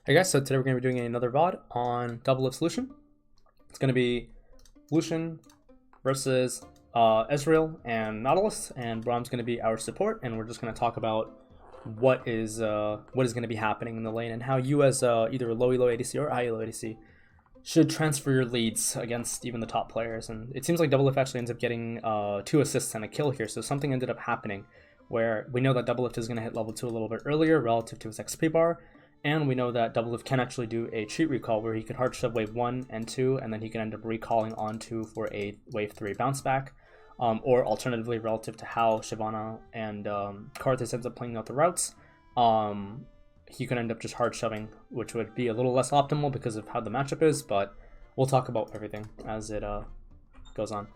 Hey guys, so today we're going to be doing another VOD on Doublelift Lucian. It's going to be Lucian versus Ezreal and Nautilus, and Brahm's going to be our support, and we're just going to talk about what is going to be happening in the lane and how you as either a low elo ADC or high elo ADC should transfer your leads against even the top players. And it seems like Doublelift actually ends up getting 2 assists and a kill here, so something ended up happening where we know that Doublelift is going to hit level 2 a little bit earlier relative to his XP bar. And we know that Doublelift can actually do a cheat recall where he could hard shove wave 1 and 2, and then he can end up recalling onto for a wave 3 bounce back. Or alternatively, relative to how Shyvana and Karthus ends up playing out the routes, he could end up just hard shoving, which would be a little less optimal because of how the matchup is, but we'll talk about everything as it goes on.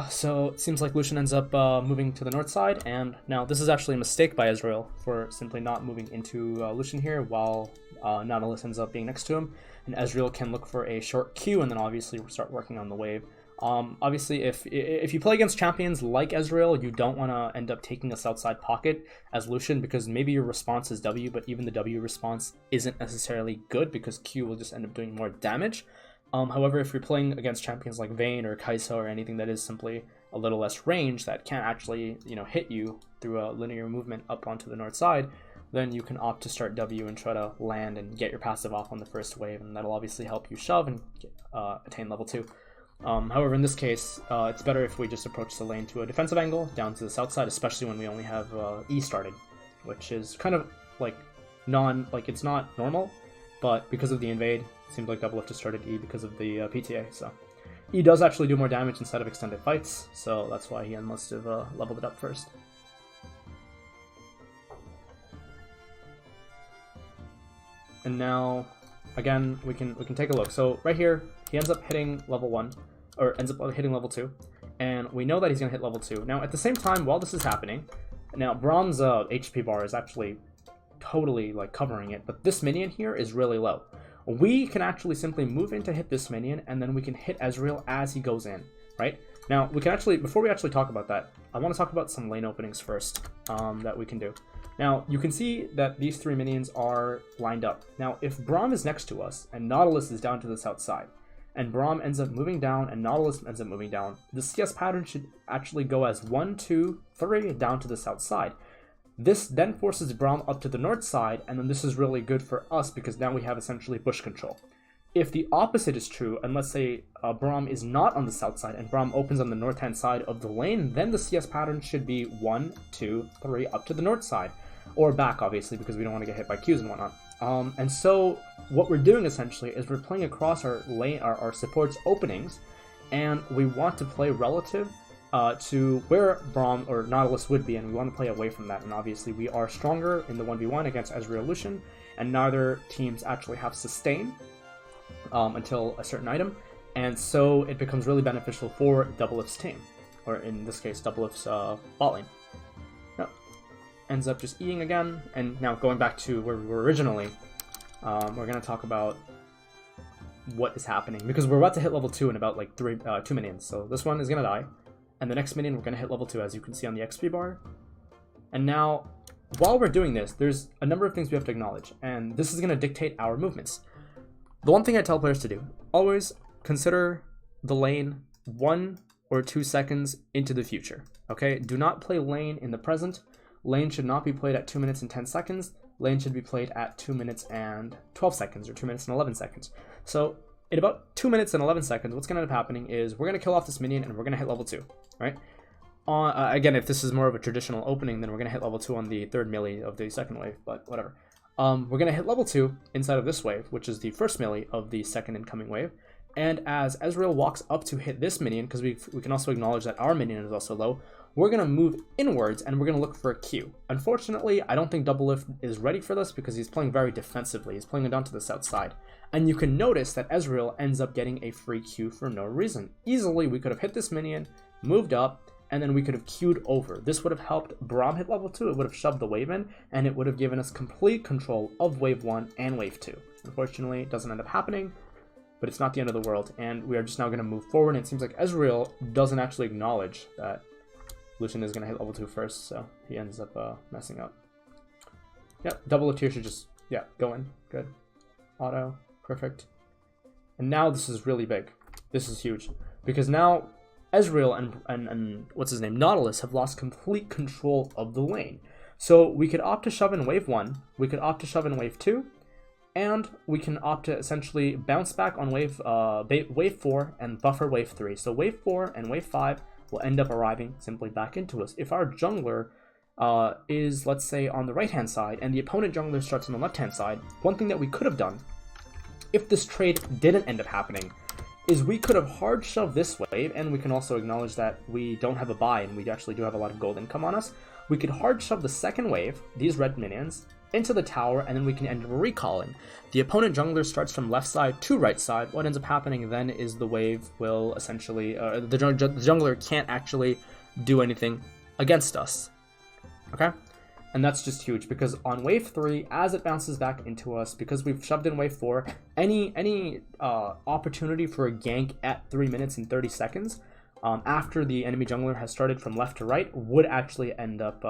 So it seems like Lucian ends up moving to the north side, and now this is actually a mistake by Ezreal for simply not moving into Lucian here while Nautilus ends up being next to him, and Ezreal can look for a short Q and then obviously start working on the wave. Obviously, if you play against champions like Ezreal, you don't want to end up taking a south side pocket as Lucian because maybe your response is W, but even the W response isn't necessarily good because Q will just end up doing more damage. However, if you're playing against champions like Vayne or Kai'Sa or anything that is simply a little less range that can't actually, hit you through a linear movement up onto the north side, then you can opt to start W and try to land and get your passive off on the first wave, and that'll obviously help you shove and attain level 2. However, in this case, it's better if we just approach the lane to a defensive angle down to the south side, especially when we only have E started, which is kind of like it's not normal, but because of the invade, it seems like Doublelift just started E because of the PTA, so E does actually do more damage instead of extended fights, so that's why he must have leveled it up first. And now, again, we can take a look. So right here, he ends up hitting level 1, or ends up hitting level 2, and we know that he's going to hit level 2. Now, at the same time, while this is happening, now Brahm's HP bar is actually totally covering it, but this minion here is really low. We can actually simply move in to hit this minion, and then we can hit Ezreal as he goes in, right? Now, we can actually, before we actually talk about that, I want to talk about some lane openings first that we can do. Now, you can see that these 3 minions are lined up. Now, if Braum is next to us, and Nautilus is down to the south side, and Braum ends up moving down, and Nautilus ends up moving down, the CS pattern should actually go as 1, 2, 3 down to the south side. This then forces Braum up to the north side, and then this is really good for us because now we have essentially bush control. If the opposite is true, and let's say Braum is not on the south side and Braum opens on the north-hand side of the lane, then the CS pattern should be 1, 2, 3 up to the north side. Or back, obviously, because we don't want to get hit by Qs and whatnot. And so what we're doing essentially is we're playing across our lane, our support's openings, and we want to play relative to where Braum or Nautilus would be, and we want to play away from that. And obviously we are stronger in the 1v1 against Ezreal Lucian, and neither teams actually have sustain until a certain item, and so it becomes really beneficial for Doublelift's team, or in this case Doublelift's bot lane. Yep. Ends up just Eing again, and now going back to where we were originally, we're going to talk about what is happening, because we're about to hit level 2 in about 2 minions, so this one is going to die. And the next minion we're going to hit level 2, as you can see on the XP bar. And now, while we're doing this, there's a number of things we have to acknowledge, and this is going to dictate our movements. The one thing I tell players to do, always consider the lane 1 or 2 seconds into the future, okay? Do not play lane in the present. Lane should not be played at 2 minutes and 10 seconds. Lane should be played at 2 minutes and 12 seconds, or 2 minutes and 11 seconds. So, in about 2 minutes and 11 seconds, what's going to end up happening is we're going to kill off this minion and we're going to hit level 2, right? Again, if this is more of a traditional opening, then we're going to hit level 2 on the 3rd melee of the 2nd wave, but whatever. We're going to hit level 2 inside of this wave, which is the 1st melee of the 2nd incoming wave. And as Ezreal walks up to hit this minion, because we can also acknowledge that our minion is also low, we're going to move inwards and we're going to look for a Q. Unfortunately, I don't think Doublelift is ready for this because he's playing very defensively. He's playing it down to the south side. And you can notice that Ezreal ends up getting a free Q for no reason. Easily, we could have hit this minion, moved up, and then we could have queued over. This would have helped Braum hit level 2, it would have shoved the wave in, and it would have given us complete control of wave 1 and wave 2. Unfortunately, it doesn't end up happening, but it's not the end of the world, and we are just now going to move forward, and it seems like Ezreal doesn't actually acknowledge that Lucian is going to hit level 2 first, so he ends up messing up. Yep, Doublelift here should just Yeah, go in. Good. Auto. Perfect. And now this is really big. This is huge. Because now Ezreal and what's his name? Nautilus have lost complete control of the lane. So we could opt to shove in wave 1. We could opt to shove in wave 2. And we can opt to essentially bounce back on wave 4 and buffer wave 3. So wave 4 and wave 5 will end up arriving simply back into us. If our jungler is, let's say, on the right-hand side and the opponent jungler starts on the left-hand side, one thing that we could have done, if this trade didn't end up happening, is we could have hard shoved this wave, and we can also acknowledge that we don't have a buy and we actually do have a lot of gold income on us. We could hard shove the second wave, these red minions, into the tower, and then we can end up recalling. The opponent jungler starts from left side to right side. What ends up happening then is the wave will essentially, the jungler can't actually do anything against us. Okay? And that's just huge, because on wave 3, as it bounces back into us, because we've shoved in wave 4, any opportunity for a gank at 3 minutes and 30 seconds after the enemy jungler has started from left to right would actually end up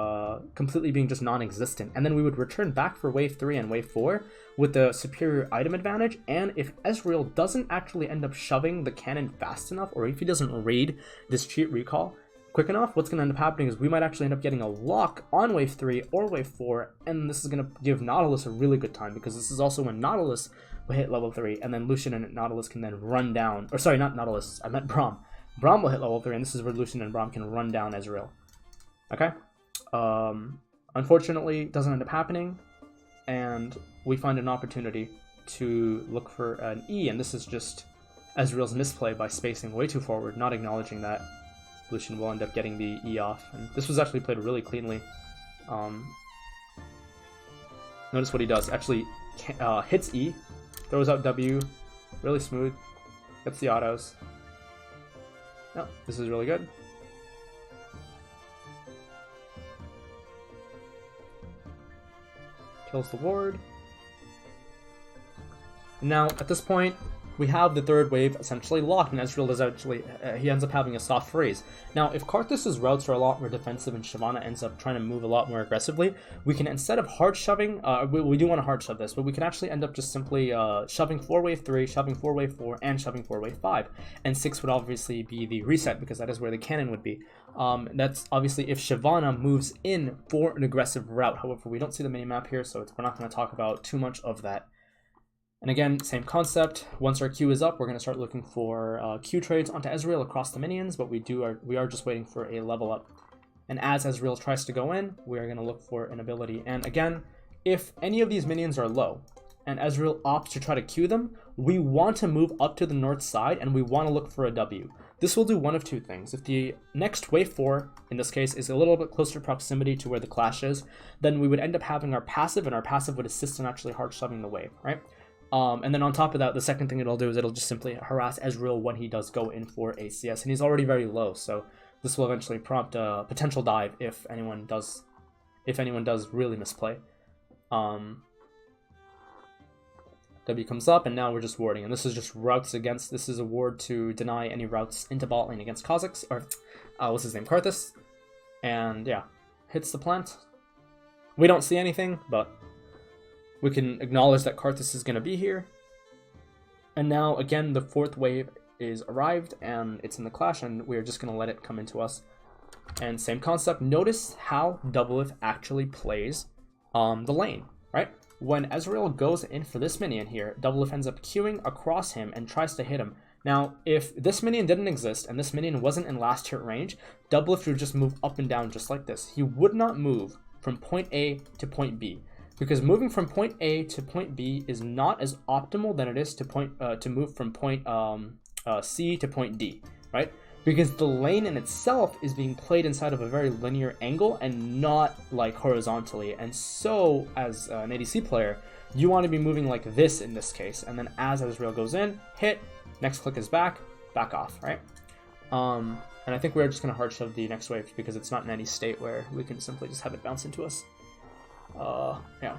completely being just non-existent. And then we would return back for wave 3 and wave 4 with the superior item advantage. And if Ezreal doesn't actually end up shoving the cannon fast enough, or if he doesn't read this cheat recall quick enough, what's going to end up happening is we might actually end up getting a lock on wave 3 or wave 4, and this is going to give Nautilus a really good time, because this is also when Nautilus will hit level 3, and then Lucian and Nautilus can then run down, or sorry, not Nautilus, I meant Braum. Braum will hit level 3, and this is where Lucian and Braum can run down Ezreal. Okay? Unfortunately, it doesn't end up happening, and we find an opportunity to look for an E, and this is just Ezreal's misplay by spacing way too forward, not acknowledging that Lucian will end up getting the E off, and this was actually played really cleanly. Notice what he does. Actually hits E, throws out W, really smooth, gets the autos. No, this is really good. Kills the ward. And now, at this point, we have the third wave essentially locked, and Ezreal does actually, he ends up having a soft freeze. Now, if Karthus' routes are a lot more defensive and Shyvana ends up trying to move a lot more aggressively, we can, instead of hard shoving, we do want to hard shove this, but we can actually end up just simply shoving 4 wave 3, shoving 4 wave 4, and shoving 4 wave 5. And 6 would obviously be the reset, because that is where the cannon would be. That's obviously if Shyvana moves in for an aggressive route. However, we don't see the minimap here, so we're not going to talk about too much of that. And again, same concept. Once our Q is up, we're going to start looking for Q trades onto Ezreal across the minions, but we are just waiting for a level up. And as Ezreal tries to go in, we are going to look for an ability. And again, if any of these minions are low and Ezreal opts to try to Q them, we want to move up to the north side and we want to look for a W. This will do one of two things. If the next wave 4, in this case, is a little bit closer proximity to where the clash is, then we would end up having our passive, and our passive would assist in actually hard shoving the wave, right? And then on top of that, the second thing it'll do is it'll just simply harass Ezreal when he does go in for ACS, and he's already very low, so this will eventually prompt a potential dive if anyone does really misplay. W comes up, and now we're just warding, and this is just routes against. This is a ward to deny any routes into bot lane against Kha'Zix, or what's his name, Karthus, and yeah, hits the plant. We don't see anything, but we can acknowledge that Karthus is going to be here. And now, again, the fourth wave is arrived, and it's in the clash, and we're just going to let it come into us. And same concept. Notice how Doublelift actually plays the lane, right? When Ezreal goes in for this minion here, Doublelift ends up queuing across him and tries to hit him. Now, if this minion didn't exist, and this minion wasn't in last hit range, Doublelift would just move up and down just like this. He would not move from point A to point B, because moving from point A to point B is not as optimal than it is to move from point C to point D, right? Because the lane in itself is being played inside of a very linear angle and not like horizontally. And so, as an ADC player, you want to be moving like this in this case. And then as Ezreal goes in, hit, next click is back off, right? And I think we're just going to hard shove the next wave because it's not in any state where we can simply just have it bounce into us. Yeah.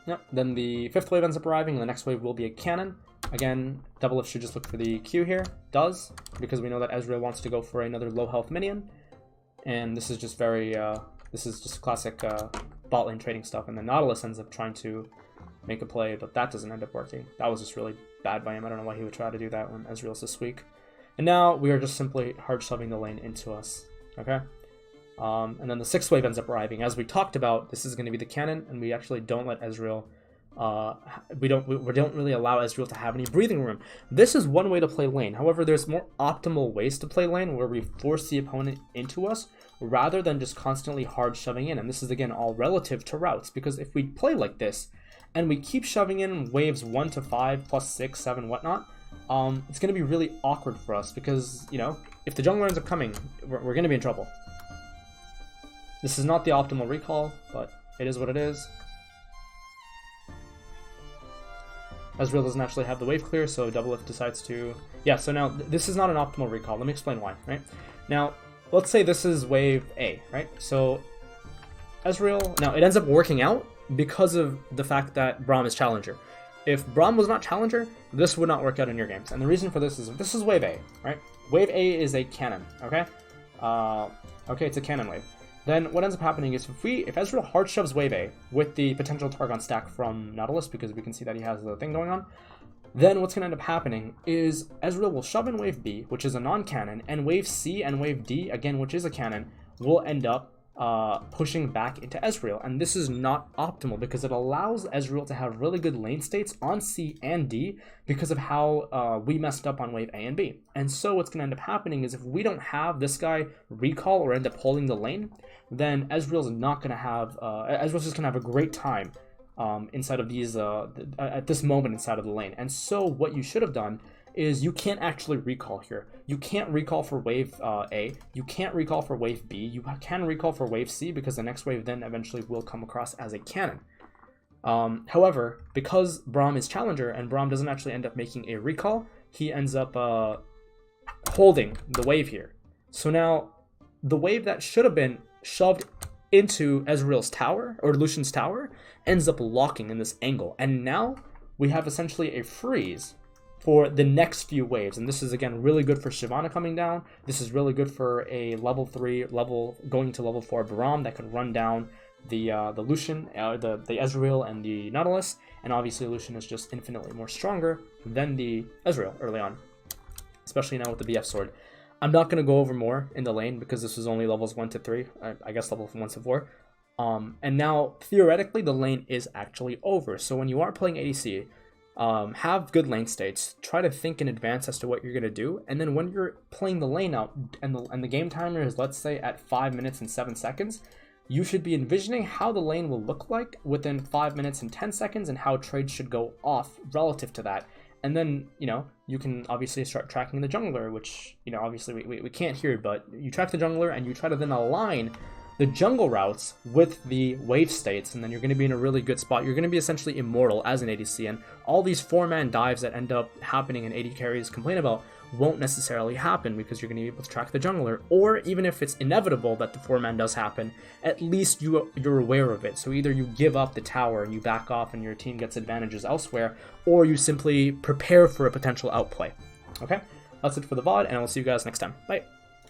Yep, then the fifth wave ends up arriving, and the next wave will be a cannon. Again, Doublelift should just look for the Q here. Does, because we know that Ezreal wants to go for another low health minion. and this is just very, this is just classic bot lane trading stuff, and then Nautilus ends up trying to make a play, but that doesn't end up working. That was just really bad by him. I don't know why he would try to do that when Ezreal's this weak. And now we are just simply hard shoving the lane into us, okay? And then the 6th wave ends up arriving. As we talked about, this is going to be the cannon, and we actually don't let Ezreal, we don't really allow Ezreal to have any breathing room. This is one way to play lane. However, there's more optimal ways to play lane where we force the opponent into us rather than just constantly hard shoving in. And this is, again, all relative to routes, because if we play like this and we keep shoving in waves 1 to 5 plus 6, 7, whatnot, it's going to be really awkward for us because, you know, if the jungler ends up coming, we're going to be in trouble. This is not the optimal recall, but it is what it is. Ezreal doesn't actually have the wave clear, so Doublelift decides to... Yeah, so now this is not an optimal recall. Let me explain why, right? Now, let's say this is wave A, right? So Ezreal... Now, it ends up working out because of the fact that Braum is Challenger. If Braum was not Challenger, this would not work out in your games. And the reason for this is wave A, right? Wave A is a cannon, okay? Okay, it's a cannon wave. Then what ends up happening is if Ezreal hard shoves wave A with the potential Targon stack from Nautilus, because we can see that he has the thing going on, then what's going to end up happening is Ezreal will shove in wave B, which is a non-cannon, and wave C and wave D, again, which is a cannon, will end up pushing back into Ezreal. And this is not optimal because it allows Ezreal to have really good lane states on C and D because of how we messed up on wave A and B. And so what's going to end up happening is if we don't have this guy recall or end up holding the lane, then Ezreal's not going to have, Ezreal's just going to have a great time inside of these, at this moment inside of the lane. And so what you should have done is you can't actually recall here. You can't recall for wave A, you can't recall for wave B, you can recall for wave C because the next wave then eventually will come across as a cannon. However, because Braum is Challenger and Braum doesn't actually end up making a recall, he ends up holding the wave here. So now the wave that should have been shoved into Ezreal's tower, or Lucian's tower, ends up locking in this angle. And now we have essentially a freeze for the next few waves. And this is, again, really good for Shyvana coming down. This is really good for a level 3, going to level 4 Braum that could run down the Lucian, the Ezreal and the Nautilus. And obviously Lucian is just infinitely more stronger than the Ezreal early on, especially now with the BF sword. I'm not going to go over more in the lane because this was only levels 1 to 3, I guess level 1 to 4. And now, theoretically, the lane is actually over. So when you are playing ADC, have good lane states, try to think in advance as to what you're going to do, and then when you're playing the lane out, and the game timer is, let's say, at 5 minutes and 7 seconds, you should be envisioning how the lane will look like within 5 minutes and 10 seconds and how trades should go off relative to that. And then, you know, you can obviously start tracking the jungler, which, you know, obviously we can't hear, but you track the jungler and you try to then align the jungle routes with the wave states, and then you're going to be in a really good spot. You're going to be essentially immortal as an ADC, and all these 4-man dives that end up happening and AD carries complain about won't necessarily happen because you're going to be able to track the jungler. Or even if it's inevitable that the 4-man does happen, at least you're aware of it. So either you give up the tower and you back off and your team gets advantages elsewhere, or you simply prepare for a potential outplay. Okay, that's it for the VOD, and I will see you guys next time. Bye.